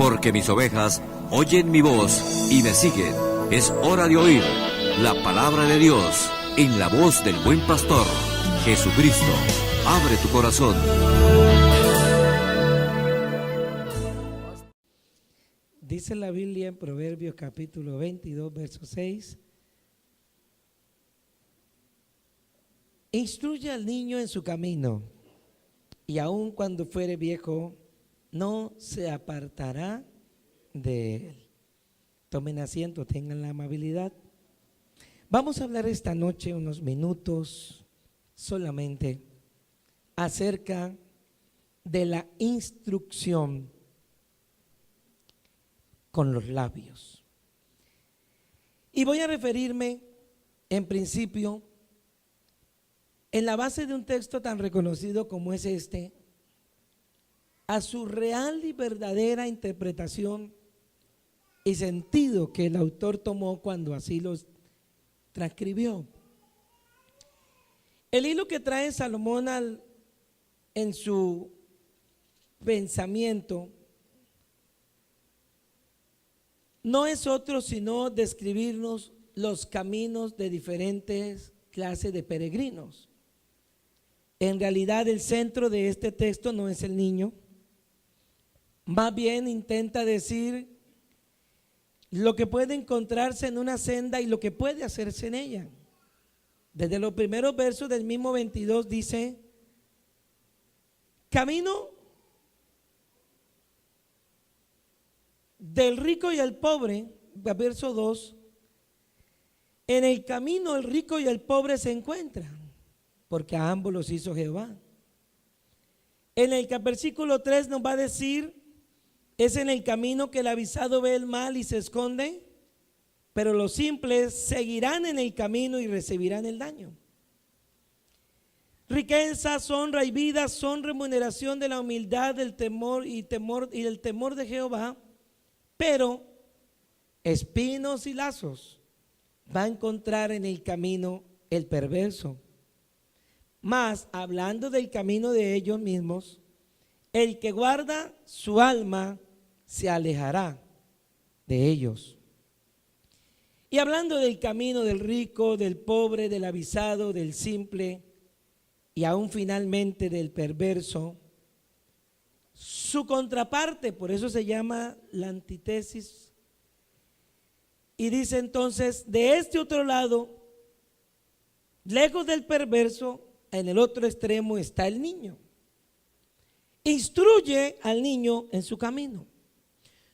porque mis ovejas oyen mi voz y me siguen. Es hora de oír la palabra de Dios en la voz del buen pastor, Jesucristo. Abre tu corazón. Dice la Biblia en Proverbios capítulo 22, verso 6. Instruye al niño en su camino, y aun cuando fuere viejo, no se apartará de él. Tomen asiento, tengan la amabilidad. Vamos a hablar esta noche unos minutos solamente acerca de la instrucción con los labios. Y voy a referirme en principio en la base de un texto tan reconocido como es este, a su real y verdadera interpretación y sentido que el autor tomó cuando así los transcribió. El hilo que trae Salomón en su pensamiento no es otro sino describirnos los caminos de diferentes clases de peregrinos. En realidad el centro de este texto no es el niño, más bien intenta decir lo que puede encontrarse en una senda y lo que puede hacerse en ella. Desde los primeros versos del mismo 22 dice: camino del rico y el pobre, verso 2, en el camino el rico y el pobre se encuentran, porque a ambos los hizo Jehová. En el versículo 3 nos va a decir: es en el camino que el avisado ve el mal y se esconde, pero los simples seguirán en el camino y recibirán el daño. Riquezas, honra y vida son remuneración de la humildad, del temor y del temor de Jehová, pero espinos y lazos va a encontrar en el camino el perverso. Mas, hablando del camino de ellos mismos, el que guarda su alma se alejará de ellos. Y hablando del camino del rico, del pobre, del avisado, del simple y aún finalmente del perverso, su contraparte, por eso se llama la antítesis, y dice entonces: de este otro lado, lejos del perverso, en el otro extremo está el niño. Instruye al niño en su camino.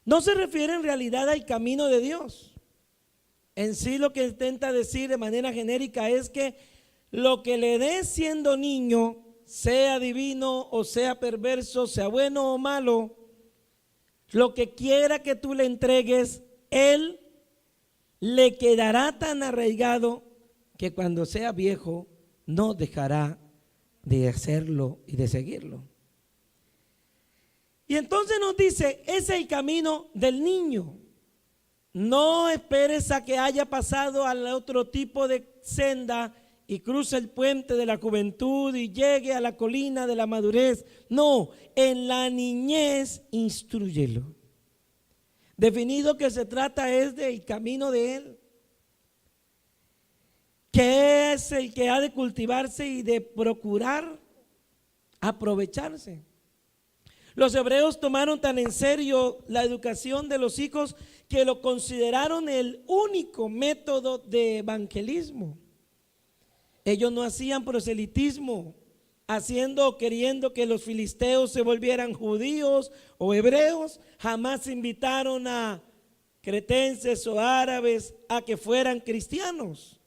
No se refiere en realidad al camino de Dios. En sí lo que intenta decir de manera genérica es que lo que le des siendo niño, sea divino o sea perverso, sea bueno o malo, lo que quiera que tú le entregues, él le quedará tan arraigado que cuando sea viejo no dejará de hacerlo y de seguirlo. Y entonces nos dice: es el camino del niño. No esperes a que haya pasado al otro tipo de senda y cruce el puente de la juventud y llegue a la colina de la madurez. No, en la niñez instrúyelo. Definido que se trata es del camino de él, que es el que ha de cultivarse y de procurar aprovecharse. Los hebreos tomaron tan en serio la educación de los hijos que lo consideraron el único método de evangelismo. Ellos no hacían proselitismo, haciendo o queriendo que los filisteos se volvieran judíos o hebreos. Jamás invitaron a cretenses o árabes a que fueran cristianos.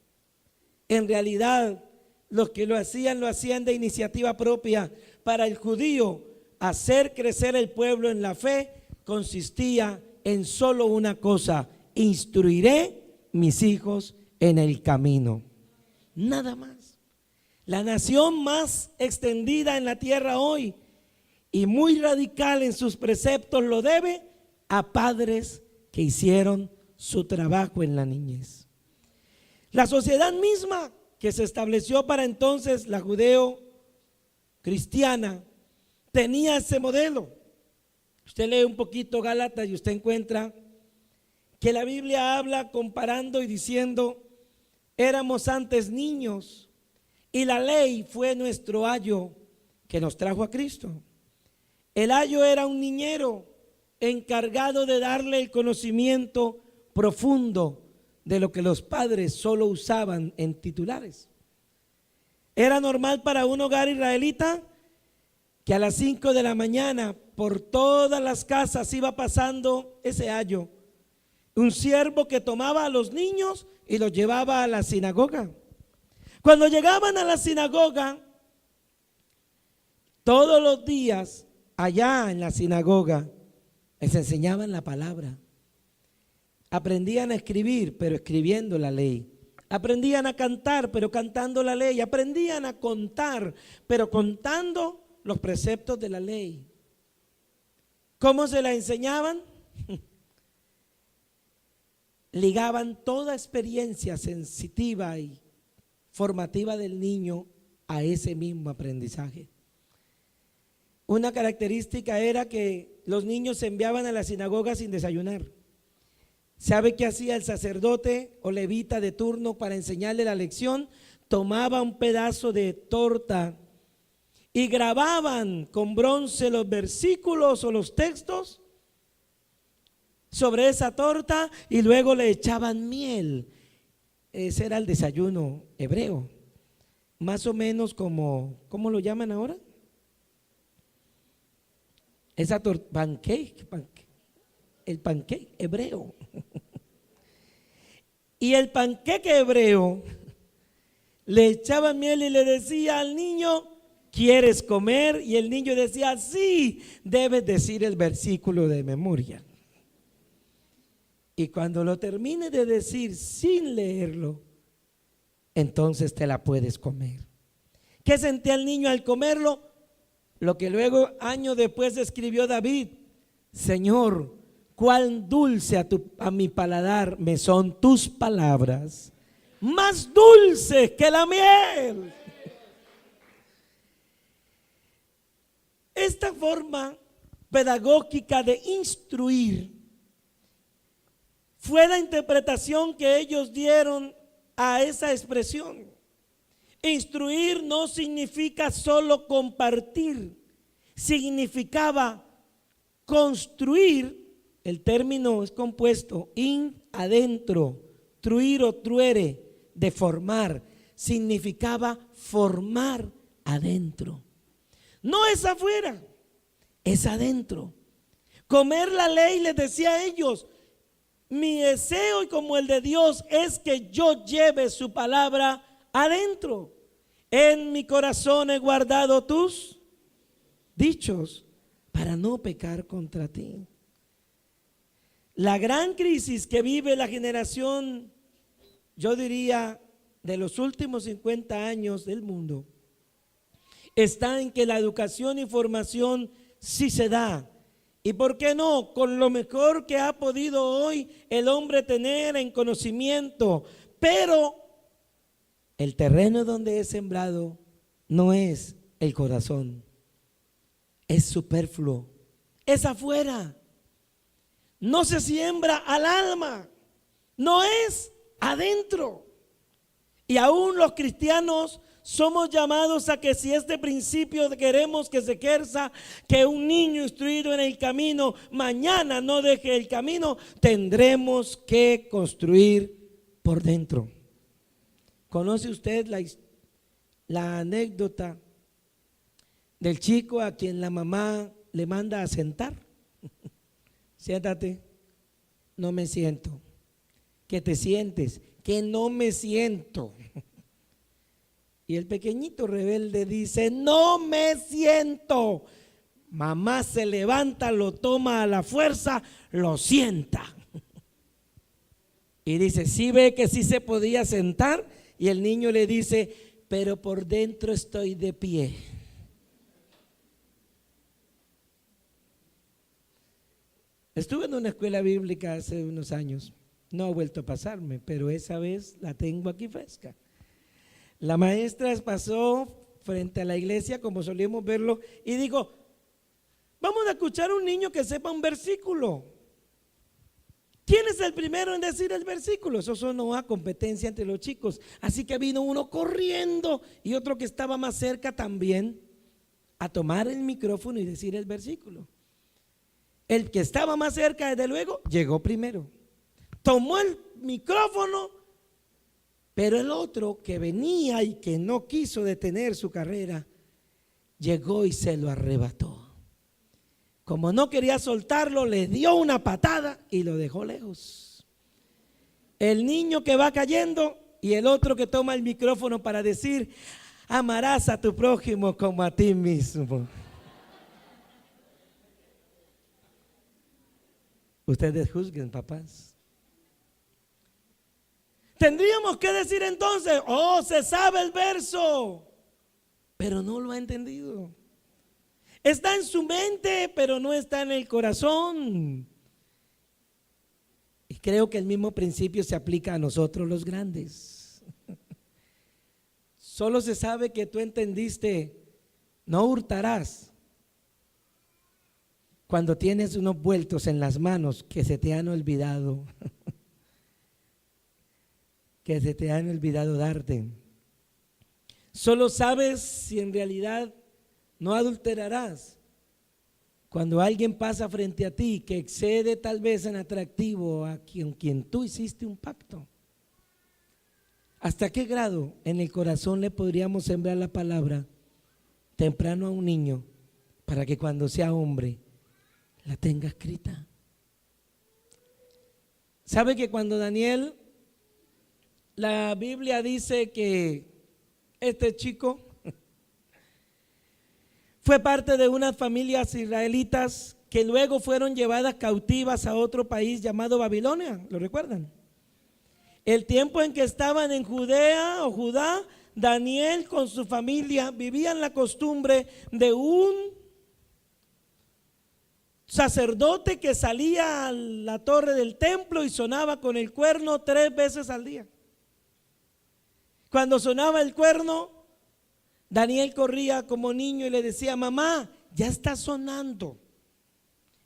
En realidad, los que lo hacían de iniciativa propia. Para el judío, hacer crecer el pueblo en la fe consistía en solo una cosa: instruiré mis hijos en el camino. Nada más. La nación más extendida en la tierra hoy y muy radical en sus preceptos lo debe a padres que hicieron su trabajo en la niñez. La sociedad misma que se estableció para entonces, la judeo-cristiana, tenía ese modelo. Usted lee un poquito Gálatas y usted encuentra que la Biblia habla comparando y diciendo: éramos antes niños y la ley fue nuestro ayo que nos trajo a Cristo. El ayo era un niñero encargado de darle el conocimiento profundo de lo que los padres solo usaban en titulares. Era normal para un hogar israelita que a las 5 de la mañana por todas las casas iba pasando ese ayo, un siervo que tomaba a los niños y los llevaba a la sinagoga. Cuando llegaban a la sinagoga, todos los días allá en la sinagoga les enseñaban la palabra. Aprendían a escribir, pero escribiendo la ley. Aprendían a cantar, pero cantando la ley. Aprendían a contar, pero contando los preceptos de la ley. ¿Cómo se la enseñaban? Ligaban toda experiencia sensitiva y formativa del niño a ese mismo aprendizaje. Una característica era que los niños se enviaban a la sinagoga sin desayunar. ¿Sabe qué hacía el sacerdote o levita de turno para enseñarle la lección? Tomaba un pedazo de torta y grababan con bronce los versículos o los textos sobre esa torta y luego le echaban miel. Ese era el desayuno hebreo, más o menos como, ¿cómo lo llaman ahora? Esa torta, pancake, el pancake hebreo. Y el panqueque hebreo le echaban miel y le decía al niño: ¿quieres comer? Y el niño decía: sí, debes decir el versículo de memoria. Y cuando lo termine de decir sin leerlo, entonces te la puedes comer. ¿Qué sentía el niño al comerlo? Lo que luego, años después, escribió David: Señor, cuán dulce a mi paladar me son tus palabras, más dulces que la miel. Esta forma pedagógica de instruir fue la interpretación que ellos dieron a esa expresión. Instruir no significa solo compartir, significaba construir. El término es compuesto in, adentro, truir o truere, de formar, significaba formar adentro. No es afuera, es adentro. Comer la ley, les decía a ellos, mi deseo y como el de Dios es que yo lleve su palabra adentro. En mi corazón he guardado tus dichos para no pecar contra ti. La gran crisis que vive la generación, yo diría, de los últimos 50 años del mundo, está en que la educación y formación sí se da. ¿Y por qué no? Con lo mejor que ha podido hoy el hombre tener en conocimiento, pero el terreno donde es sembrado no es el corazón, es superfluo, es afuera. No se siembra al alma, no es adentro. Y aún los cristianos somos llamados a que si este principio queremos que se ejerza, que un niño instruido en el camino mañana no deje el camino, tendremos que construir por dentro. ¿Conoce usted la anécdota del chico a quien la mamá le manda a sentar? Siéntate. No me siento. Que te sientes. Que no me siento. Y el pequeñito rebelde dice: no me siento. Mamá se levanta, lo toma a la fuerza, lo sienta. Y dice: ¿sí ve que sí se podía sentar? Y el niño le dice: pero por dentro estoy de pie. Estuve en una escuela bíblica hace unos años, no ha vuelto a pasarme, pero esa vez la tengo aquí fresca. La maestra pasó frente a la iglesia, como solíamos verlo, y dijo: Vamos a escuchar a un niño que sepa un versículo. ¿Quién es el primero en decir el versículo? Eso sonó a competencia entre los chicos. Así que vino uno corriendo y otro que estaba más cerca también a tomar el micrófono y decir el versículo. El que estaba más cerca, desde luego, llegó primero. Tomó el micrófono, pero el otro que venía y que no quiso detener su carrera, llegó y se lo arrebató. Como no quería soltarlo, le dio una patada y lo dejó lejos. El niño que va cayendo y el otro que toma el micrófono para decir: amarás a tu prójimo como a ti mismo. Ustedes juzguen, papás. Tendríamos que decir entonces: oh, se sabe el verso, pero no lo ha entendido. Está en su mente, pero no está en el corazón. Y creo que el mismo principio se aplica a nosotros los grandes. Solo se sabe que tú entendiste: no hurtarás, cuando tienes unos vueltos en las manos que se te han olvidado, que se te han olvidado darte. Solo sabes si en realidad no adulterarás cuando alguien pasa frente a ti que excede tal vez en atractivo a quien tú hiciste un pacto. ¿Hasta qué grado en el corazón le podríamos sembrar la palabra temprano a un niño para que cuando sea hombre la tenga escrita? ¿Sabe que cuando Daniel, la Biblia dice que este chico fue parte de unas familias israelitas que luego fueron llevadas cautivas a otro país llamado Babilonia? ¿Lo recuerdan? El tiempo en que estaban en Judea o Judá, Daniel con su familia vivían la costumbre de un sacerdote que salía a la torre del templo y sonaba con el cuerno 3 veces al día. Cuando sonaba el cuerno, Daniel corría como niño y le decía: mamá, ya está sonando,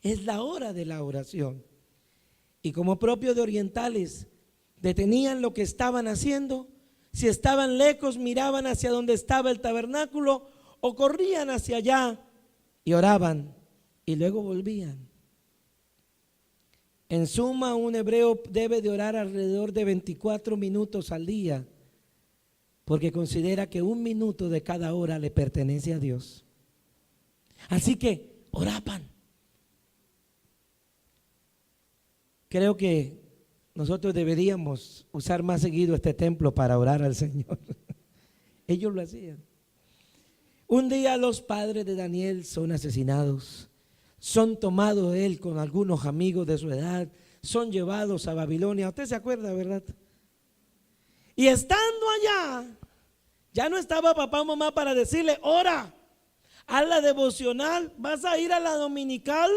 es la hora de la oración. Y como propio de orientales, detenían lo que estaban haciendo. Si estaban lejos, miraban hacia donde estaba el tabernáculo o corrían hacia allá y oraban y luego volvían. En suma, un hebreo debe de orar alrededor de 24 minutos al día, porque considera que 1 minuto de cada hora le pertenece a Dios. Así que oraban. Creo que nosotros deberíamos usar más seguido este templo para orar al Señor. Ellos lo hacían. Un día los padres de Daniel son asesinados. Son tomados él con algunos amigos de su edad. Son llevados a Babilonia. Usted se acuerda, ¿verdad? Y estando allá, ya no estaba papá o mamá para decirle: ora, haz la devocional, vas a ir a la dominical.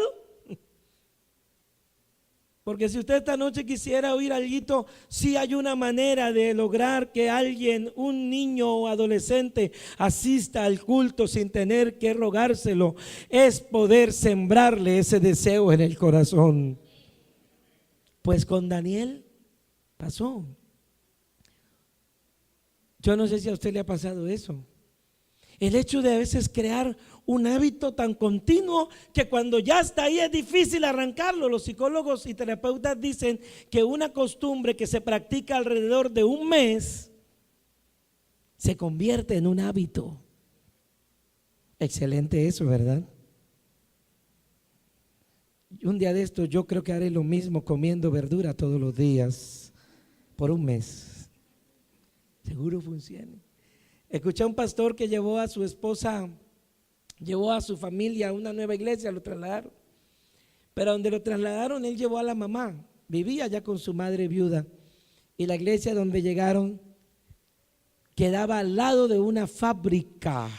Porque si usted esta noche quisiera oír algo, sí hay una manera de lograr que alguien, un niño o adolescente, asista al culto sin tener que rogárselo. Es poder sembrarle ese deseo en el corazón. Pues con Daniel pasó. Yo no sé si a usted le ha pasado eso. El hecho de a veces crear un hábito tan continuo que cuando ya está ahí es difícil arrancarlo. Los psicólogos y terapeutas dicen que una costumbre que se practica alrededor de 1 mes se convierte en un hábito. Excelente eso, ¿verdad? Un día de esto yo creo que haré lo mismo comiendo verdura todos los días por 1 mes. Seguro funciona. Escuché a un pastor que llevó a su esposa, llevó a su familia a una nueva iglesia, lo trasladaron. Pero donde lo trasladaron, él llevó a la mamá, vivía ya con su madre viuda. Y la iglesia donde llegaron quedaba al lado de una fábrica.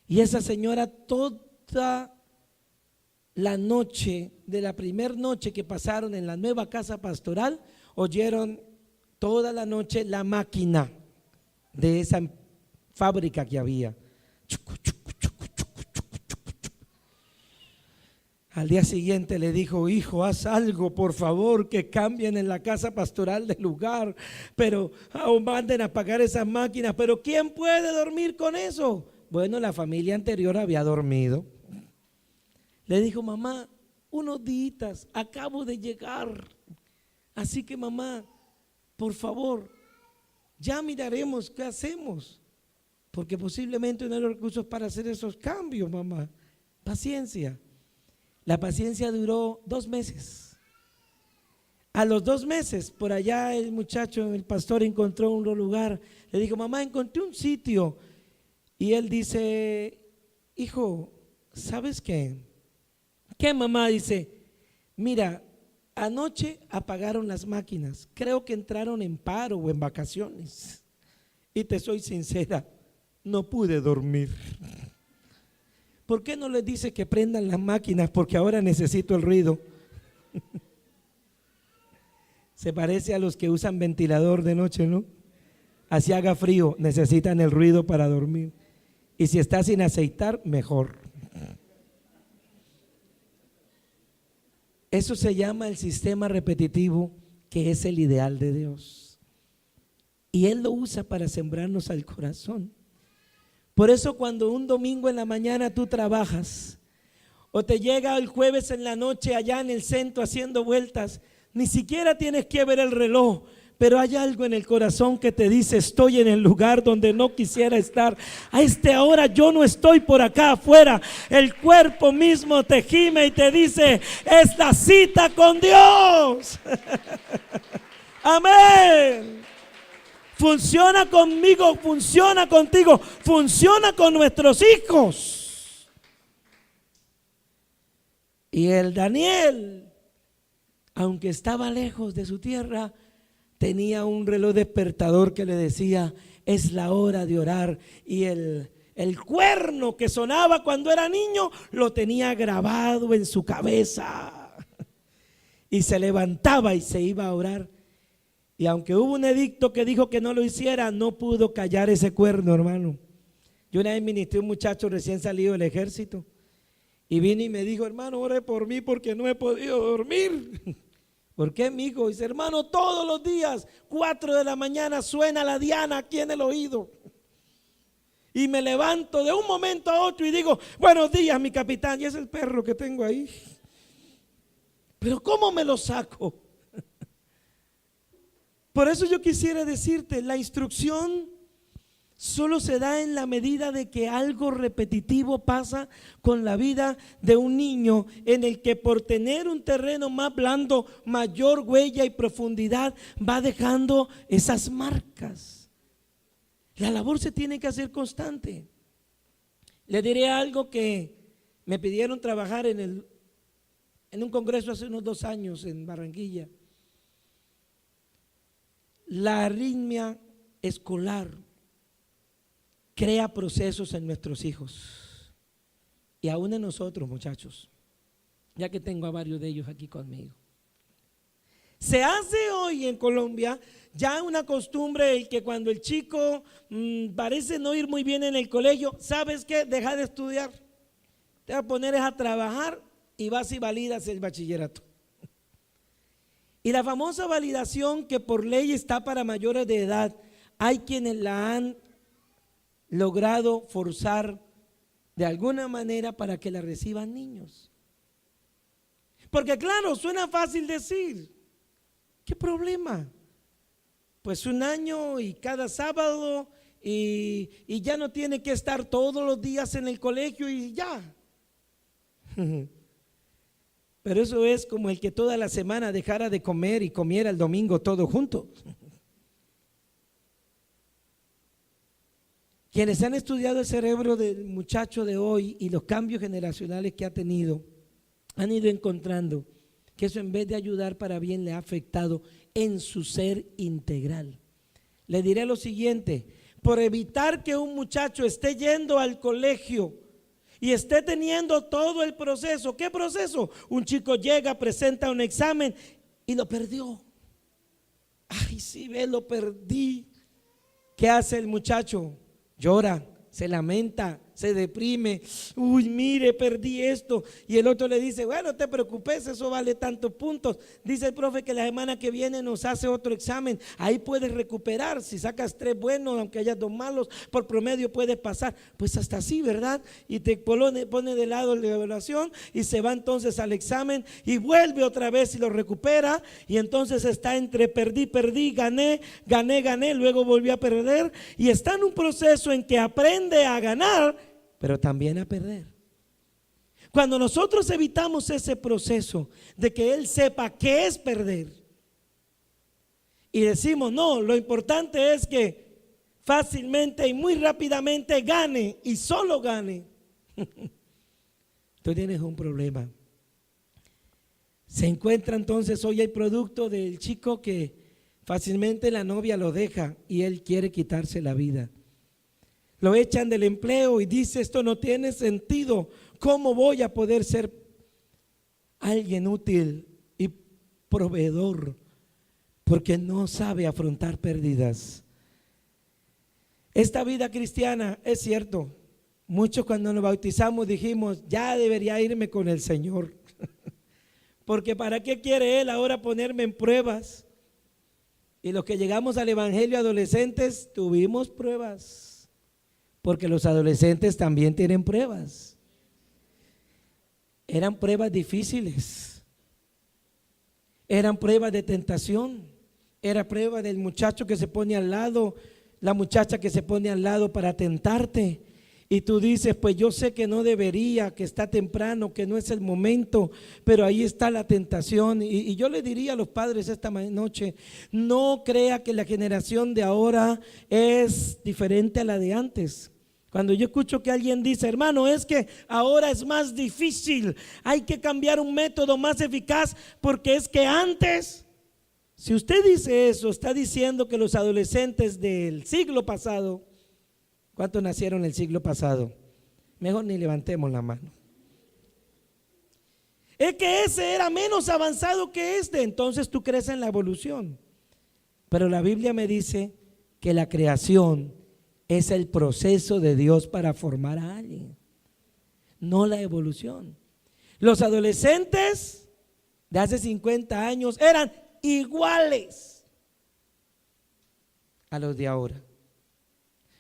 Y esa señora toda la noche, de la primera noche que pasaron en la nueva casa pastoral, oyeron toda la noche la máquina de esa fábrica que había. Al día siguiente le dijo: hijo, haz algo, por favor, que cambien en la casa pastoral de lugar, pero manden a apagar esas máquinas. Pero ¿quién puede dormir con eso? Bueno, la familia anterior había dormido. Le dijo: mamá, unos días, acabo de llegar, así que mamá, por favor, ya miraremos qué hacemos, porque posiblemente no hay los recursos para hacer esos cambios, mamá. Paciencia. La paciencia duró 2 meses. A los 2 meses, por allá el muchacho, el pastor, encontró un lugar. Le dijo: mamá, encontré un sitio. Y él dice: hijo, ¿sabes qué? ¿Qué, mamá? Dice: mira, anoche apagaron las máquinas. Creo que entraron en paro o en vacaciones. Y te soy sincera, no pude dormir. ¿Por qué no les dice que prendan las máquinas? Porque ahora necesito el ruido. Se parece a los que usan ventilador de noche, ¿no? Así haga frío, necesitan el ruido para dormir. Y si está sin aceitar, mejor. Eso se llama el sistema repetitivo, que es el ideal de Dios. Y Él lo usa para sembrarnos al corazón. Por eso cuando un domingo en la mañana tú trabajas, o te llega el jueves en la noche allá en el centro haciendo vueltas, ni siquiera tienes que ver el reloj, pero hay algo en el corazón que te dice: estoy en el lugar donde no quisiera estar. A esta hora yo no estoy por acá afuera. El cuerpo mismo te gime y te dice: es la cita con Dios. Amén. Funciona conmigo, funciona contigo, funciona con nuestros hijos. Y el Daniel, aunque estaba lejos de su tierra, tenía un reloj despertador que le decía: es la hora de orar. Y el cuerno que sonaba cuando era niño lo tenía grabado en su cabeza. Y se levantaba y se iba a orar. Y aunque hubo un edicto que dijo que no lo hiciera, no pudo callar ese cuerno, hermano. Yo una vez ministré a un muchacho recién salido del ejército y vino y me dijo: hermano, ore por mí porque no he podido dormir. ¿Por qué, mijo? Dice: hermano, todos los días 4 de la mañana suena la diana aquí en el oído. Y me levanto de un momento a otro y digo: buenos días, mi capitán. Y es el perro que tengo ahí. Pero ¿cómo me lo saco? Por eso yo quisiera decirte, la instrucción solo se da en la medida de que algo repetitivo pasa con la vida de un niño, en el que por tener un terreno más blando, mayor huella y profundidad, va dejando esas marcas. La labor se tiene que hacer constante. Le diré algo que me pidieron trabajar en un congreso hace unos 2 años en Barranquilla. La arritmia escolar crea procesos en nuestros hijos y aún en nosotros, muchachos, ya que tengo a varios de ellos aquí conmigo. Se hace hoy en Colombia ya una costumbre el que cuando el chico parece no ir muy bien en el colegio, ¿sabes qué? Deja de estudiar, te vas a poner a trabajar y vas y validas el bachillerato. Y la famosa validación que por ley está para mayores de edad, hay quienes la han logrado forzar de alguna manera para que la reciban niños. Porque claro, suena fácil decir, ¿qué problema? Pues 1 año y cada sábado y ya no tiene que estar todos los días en el colegio y ya. Pero eso es como el que toda la semana dejara de comer y comiera el domingo todo junto. Quienes han estudiado el cerebro del muchacho de hoy y los cambios generacionales que ha tenido, han ido encontrando que eso, en vez de ayudar para bien, le ha afectado en su ser integral. Le diré lo siguiente: por evitar que un muchacho esté yendo al colegio y esté teniendo todo el proceso. ¿Qué proceso? Un chico llega, presenta un examen y lo perdió. Ay, sí, ve, lo perdí. ¿Qué hace el muchacho? Llora, se lamenta, se deprime. Uy, mire, perdí esto. Y el otro le dice, bueno, no te preocupes, eso vale tantos puntos. Dice el profe que la semana que viene nos hace otro examen. Ahí puedes recuperar. Si sacas 3 buenos, aunque haya 2 malos, por promedio puedes pasar. Pues hasta así, ¿verdad? Y te pone de lado la evaluación y se va entonces al examen y vuelve otra vez y lo recupera. Y entonces está entre perdí, gané, luego volvió a perder. Y está en un proceso en que aprende a ganar, pero también a perder. Cuando nosotros evitamos ese proceso de que él sepa qué es perder y decimos, no, lo importante es que fácilmente y muy rápidamente gane y solo gane, tú tienes un problema. Se encuentra entonces hoy el producto del chico que fácilmente la novia lo deja y él quiere quitarse la vida. Lo echan del empleo y dice, esto no tiene sentido. ¿Cómo voy a poder ser alguien útil y proveedor? Porque no sabe afrontar pérdidas. Esta vida cristiana, es cierto, muchos cuando nos bautizamos dijimos, ya debería irme con el Señor. Porque ¿para qué quiere Él ahora ponerme en pruebas? Y los que llegamos al evangelio adolescentes tuvimos pruebas. Porque los adolescentes también tienen pruebas. Eran pruebas difíciles. Eran pruebas de tentación. Era prueba del muchacho que se pone al lado, la muchacha que se pone al lado para tentarte. Y tú dices, pues yo sé que no debería, que está temprano, que no es el momento, pero ahí está la tentación. Y yo le diría a los padres esta noche, no crea que la generación de ahora es diferente a la de antes. Cuando yo escucho que alguien dice, hermano, es que ahora es más difícil, hay que cambiar un método más eficaz, porque es que antes, si usted dice eso, está diciendo que los adolescentes del siglo pasado, ¿cuántos nacieron el siglo pasado? Mejor ni levantemos la mano. Es que ese era menos avanzado que este. Entonces tú crees en la evolución. Pero la Biblia me dice que la creación es el proceso de Dios para formar a alguien, no la evolución. Los adolescentes de hace 50 años eran iguales a los de ahora.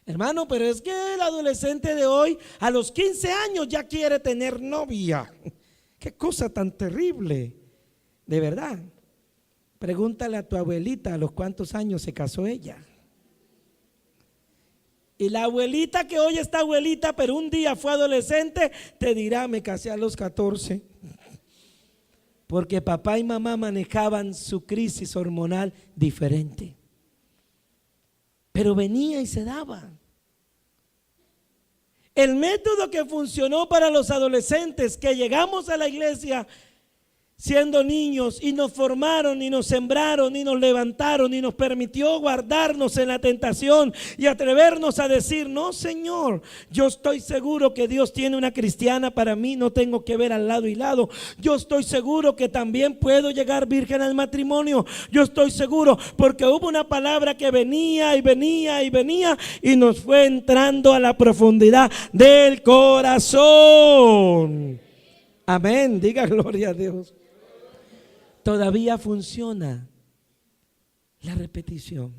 Hermano, pero es que el adolescente de hoy a los 15 años ya quiere tener novia. Qué cosa tan terrible, de verdad. Pregúntale a tu abuelita a los cuántos años se casó ella. Y la abuelita que hoy está abuelita, pero un día fue adolescente, te dirá, me casé a los 14. Porque papá y mamá manejaban su crisis hormonal diferente. Pero venía y se daba. El método que funcionó para los adolescentes que llegamos a la iglesia siendo niños y nos formaron y nos sembraron y nos levantaron y nos permitió guardarnos en la tentación y atrevernos a decir, no Señor, yo estoy seguro que Dios tiene una cristiana para mí, no tengo que ver al lado y lado, yo estoy seguro que también puedo llegar virgen al matrimonio, yo estoy seguro porque hubo una palabra que venía y venía y venía y nos fue entrando a la profundidad del corazón. Amén, diga gloria a Dios. Todavía funciona la repetición.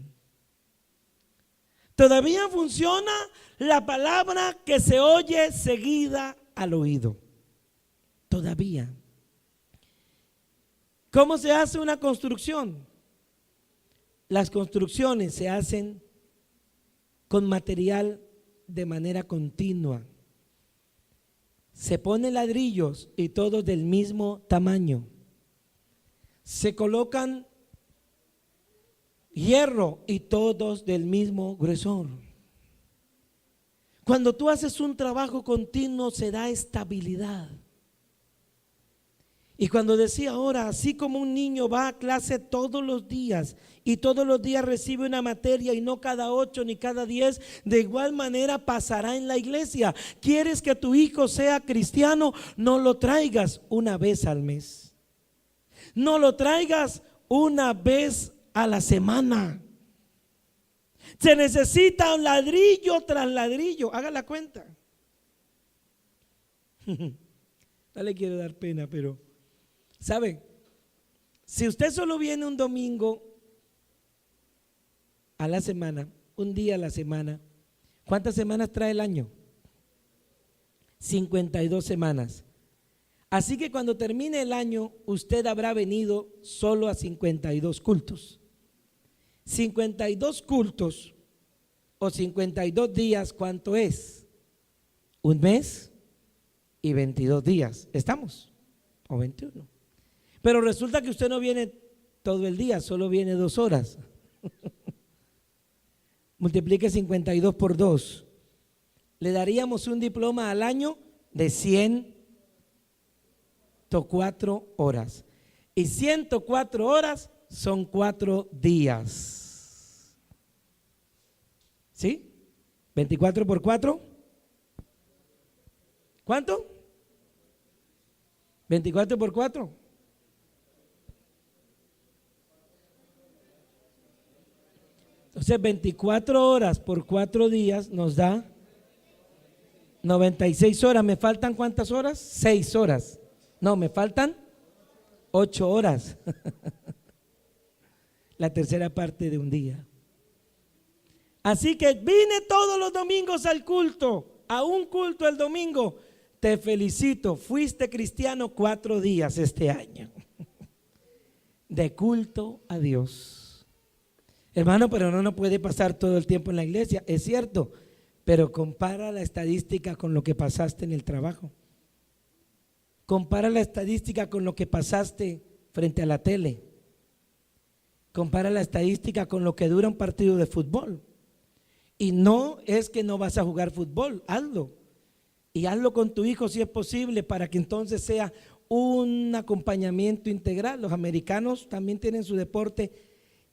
Todavía funciona la palabra que se oye seguida al oído. Todavía. ¿Cómo se hace una construcción? Las construcciones se hacen con material de manera continua. Se ponen ladrillos y todos del mismo tamaño. Se colocan hierro y todos del mismo gruesor. Cuando tú haces un trabajo continuo se da estabilidad. Y cuando decía ahora, así como un niño va a clase todos los días y todos los días recibe una materia y no cada 8 ni cada 10, de igual manera pasará en la iglesia. ¿Quieres que tu hijo sea cristiano? No lo traigas una vez al mes. No lo traigas una vez a la semana. Se necesita ladrillo tras ladrillo. Haga la cuenta. No le quiero dar pena, pero ¿sabe? Si usted solo viene un domingo a la semana, un día a la semana, ¿cuántas semanas trae el año? 52 semanas. Así que cuando termine el año, usted habrá venido solo a 52 cultos. 52 cultos o 52 días, ¿cuánto es? Un mes y 22 días. ¿Estamos? O 21. Pero resulta que usted no viene todo el día, solo viene 2 horas. Multiplique 52 por 2. Le daríamos un diploma al año de 104 horas. Y 104 horas son 4 días. ¿Sí? 24 por 4. ¿Cuánto? 24 por 4. Entonces 24 horas por 4 días nos da 96 horas. ¿Me faltan cuántas horas? 6 horas. No, me faltan 8 horas. La tercera parte de un día. Así que vine todos los domingos al culto, a un culto el domingo. Te felicito, fuiste cristiano 4 días este año. De culto a Dios. Hermano, pero no puede pasar todo el tiempo en la iglesia, es cierto, pero compara la estadística con lo que pasaste en el trabajo. Compara la estadística con lo que pasaste frente a la tele. Compara la estadística con lo que dura un partido de fútbol. Y no es que no vas a jugar fútbol, hazlo. Y hazlo con tu hijo si es posible, para que entonces sea un acompañamiento integral. Los americanos también tienen su deporte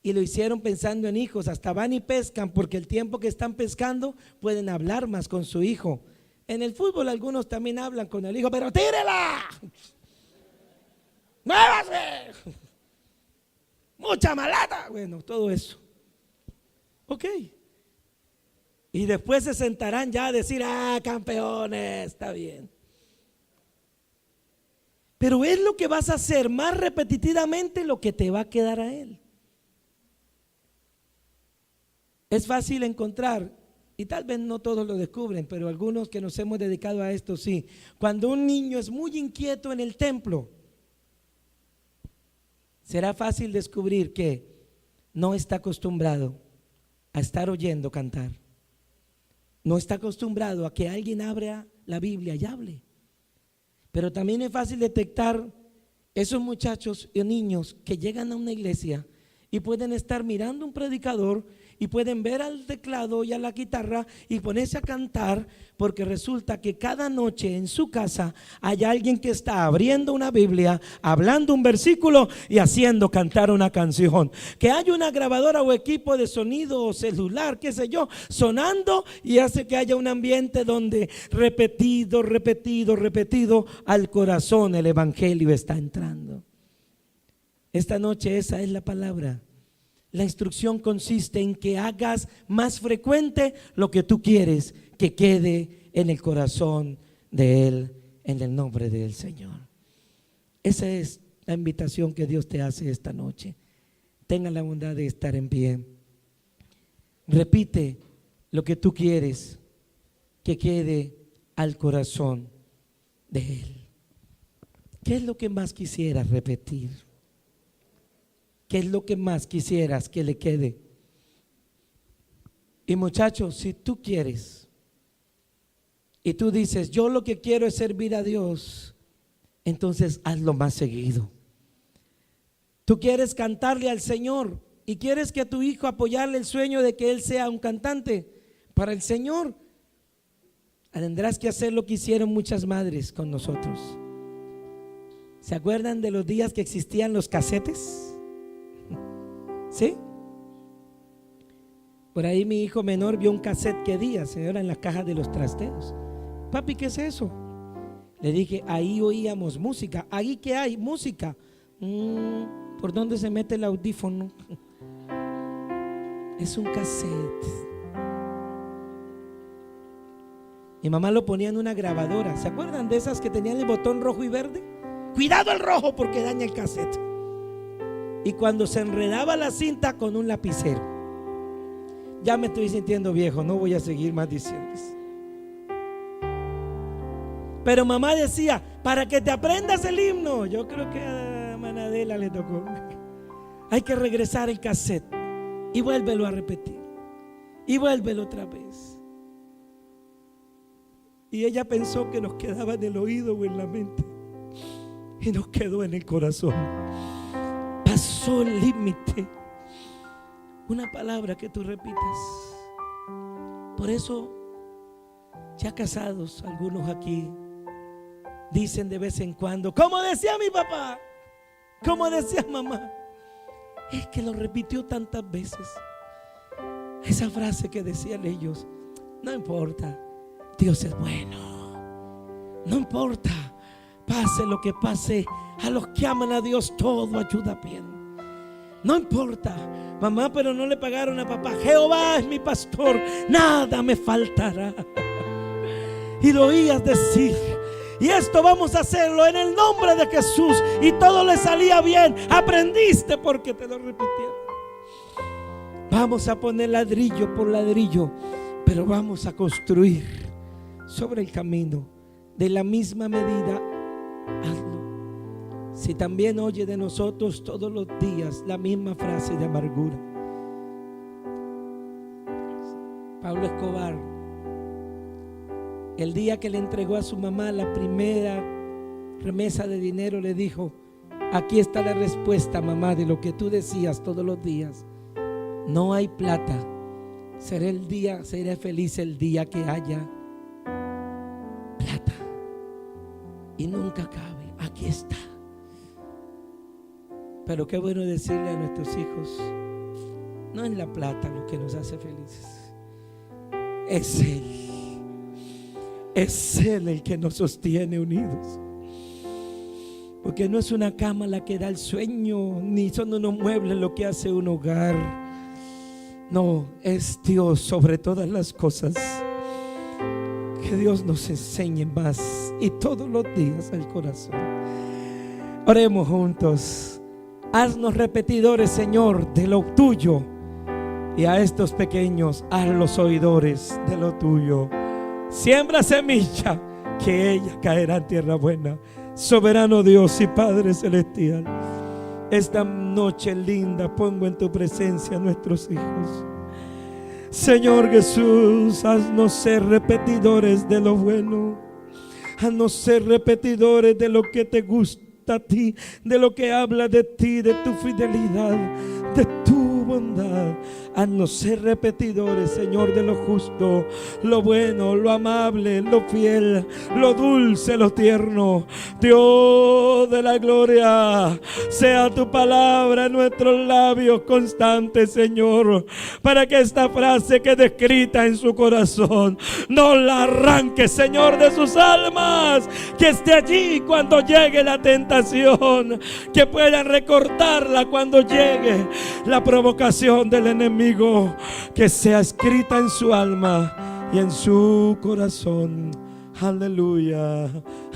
y lo hicieron pensando en hijos. Hasta van y pescan, porque el tiempo que están pescando pueden hablar más con su hijo. En el fútbol algunos también hablan con el hijo, pero tírela, muévase, mucha malata, bueno, todo eso. Ok. Y después se sentarán ya a decir, campeones, está bien. Pero es lo que vas a hacer más repetitivamente lo que te va a quedar a él. Es fácil encontrar, y tal vez no todos lo descubren, pero algunos que nos hemos dedicado a esto sí. Cuando un niño es muy inquieto en el templo, será fácil descubrir que no está acostumbrado a estar oyendo cantar. No está acostumbrado a que alguien abra la Biblia y hable. Pero también es fácil detectar esos muchachos y niños que llegan a una iglesia y pueden estar mirando un predicador y pueden ver al teclado y a la guitarra y ponerse a cantar, porque resulta que cada noche en su casa hay alguien que está abriendo una Biblia, hablando un versículo y haciendo cantar una canción. Que hay una grabadora o equipo de sonido o celular, qué sé yo, sonando, y hace que haya un ambiente donde repetido al corazón el evangelio está entrando. Esta noche esa es la palabra. La instrucción consiste en que hagas más frecuente lo que tú quieres que quede en el corazón de Él, en el nombre del Señor. Esa es la invitación que Dios te hace esta noche. Tenga la bondad de estar en pie. Repite lo que tú quieres que quede al corazón de Él. ¿Qué es lo que más quisieras repetir? ¿Qué es lo que más quisieras que le quede? Y muchachos, si tú quieres y tú dices, yo lo que quiero es servir a Dios, entonces hazlo más seguido. Tú quieres cantarle al Señor y quieres que a tu hijo apoyarle el sueño de que él sea un cantante para el Señor, tendrás que hacer lo que hicieron muchas madres con nosotros. ¿Se acuerdan de los días que existían los casetes? ¿Sí? Por ahí mi hijo menor vio un cassette que día, señora, en la caja de los trasteros. Papi, ¿qué es eso? Le dije, ahí oíamos música. ¿Ahí qué hay? Música. ¿Por dónde se mete el audífono? Es un cassette. Mi mamá lo ponía en una grabadora. ¿Se acuerdan de esas que tenían el botón rojo y verde? Cuidado el rojo porque daña el cassette. Y cuando se enredaba la cinta con un lapicero. Ya me estoy sintiendo viejo, no voy a seguir más diciéndoles. Pero mamá decía, para que te aprendas el himno. Yo creo que a Manadela le tocó. Hay que regresar el cassette y vuélvelo a repetir. Y vuélvelo otra vez. Y ella pensó que nos quedaba en el oído o en la mente. Y nos quedó en el corazón. Pasó el límite. Una palabra que tú repitas. Por eso, ya casados, algunos aquí dicen de vez en cuando, como decía mi papá, como decía mamá. Es que lo repitió tantas veces. Esa frase que decían ellos, no importa, Dios es bueno. No importa, pase lo que pase, a los que aman a Dios todo ayuda bien. No importa, mamá, pero no le pagaron a papá. Jehová es mi pastor, nada me faltará. Y lo oías decir, y esto vamos a hacerlo en el nombre de Jesús. Y todo le salía bien. Aprendiste porque te lo repitieron. Vamos a poner ladrillo por ladrillo, pero vamos a construir sobre el camino. De la misma medida, hazlo. Si también oye de nosotros todos los días la misma frase de amargura. Pablo Escobar, el día que le entregó a su mamá la primera remesa de dinero, le dijo: aquí está la respuesta, mamá, de lo que tú decías todos los días. No hay plata. Seré feliz el día que haya plata. Y nunca cabe. Aquí está. Pero qué bueno decirle a nuestros hijos: no es la plata lo que nos hace felices. Es Él. Es Él el que nos sostiene unidos. Porque no es una cama la que da el sueño, ni son unos muebles lo que hace un hogar. No, es Dios sobre todas las cosas. Que Dios nos enseñe más y todos los días al corazón. Oremos juntos. Haznos repetidores, Señor, de lo tuyo. Y a estos pequeños, hazlos oidores de lo tuyo. Siembra semilla, que ella caerá en tierra buena. Soberano Dios y Padre celestial, esta noche linda pongo en tu presencia a nuestros hijos. Señor Jesús, haznos ser repetidores de lo bueno. Haznos ser repetidores de lo que te gusta a ti, de lo que habla de ti, de tu fidelidad, de tu bondad. Haznos ser repetidores, Señor, de lo justo, lo bueno, lo amable, lo fiel, lo dulce, lo tierno. Dios de la gloria, sea tu palabra en nuestros labios constante, Señor, para que esta frase quede escrita en su corazón. No la arranque, Señor, de sus almas, que esté allí cuando llegue la tentación, que puedan recordarla cuando llegue la provocación del enemigo. Que sea escrita en su alma y en su corazón. Aleluya,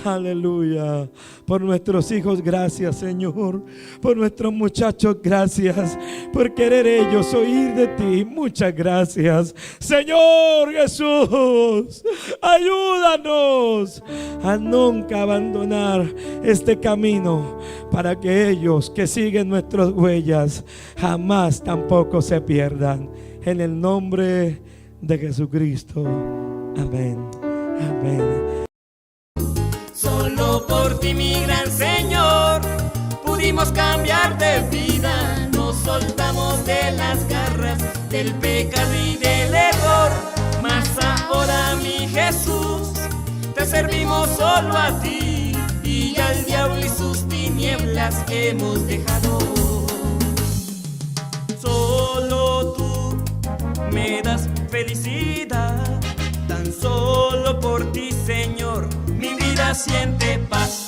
aleluya. Por nuestros hijos, gracias, Señor. Por nuestros muchachos, gracias. Por querer ellos oír de ti, muchas gracias. Señor Jesús, ayúdanos a nunca abandonar este camino, para que ellos que siguen nuestras huellas jamás tampoco se pierdan. En el nombre de Jesucristo. Amén. Amén. Solo por ti, mi gran Señor, pudimos cambiar de vida. Nos soltamos de las garras del pecado y del error. Mas ahora, mi Jesús, te servimos solo a ti, y al diablo y sus tinieblas hemos dejado. Solo tú me das felicidad. Tan solo por ti, Señor, mi vida siente paz.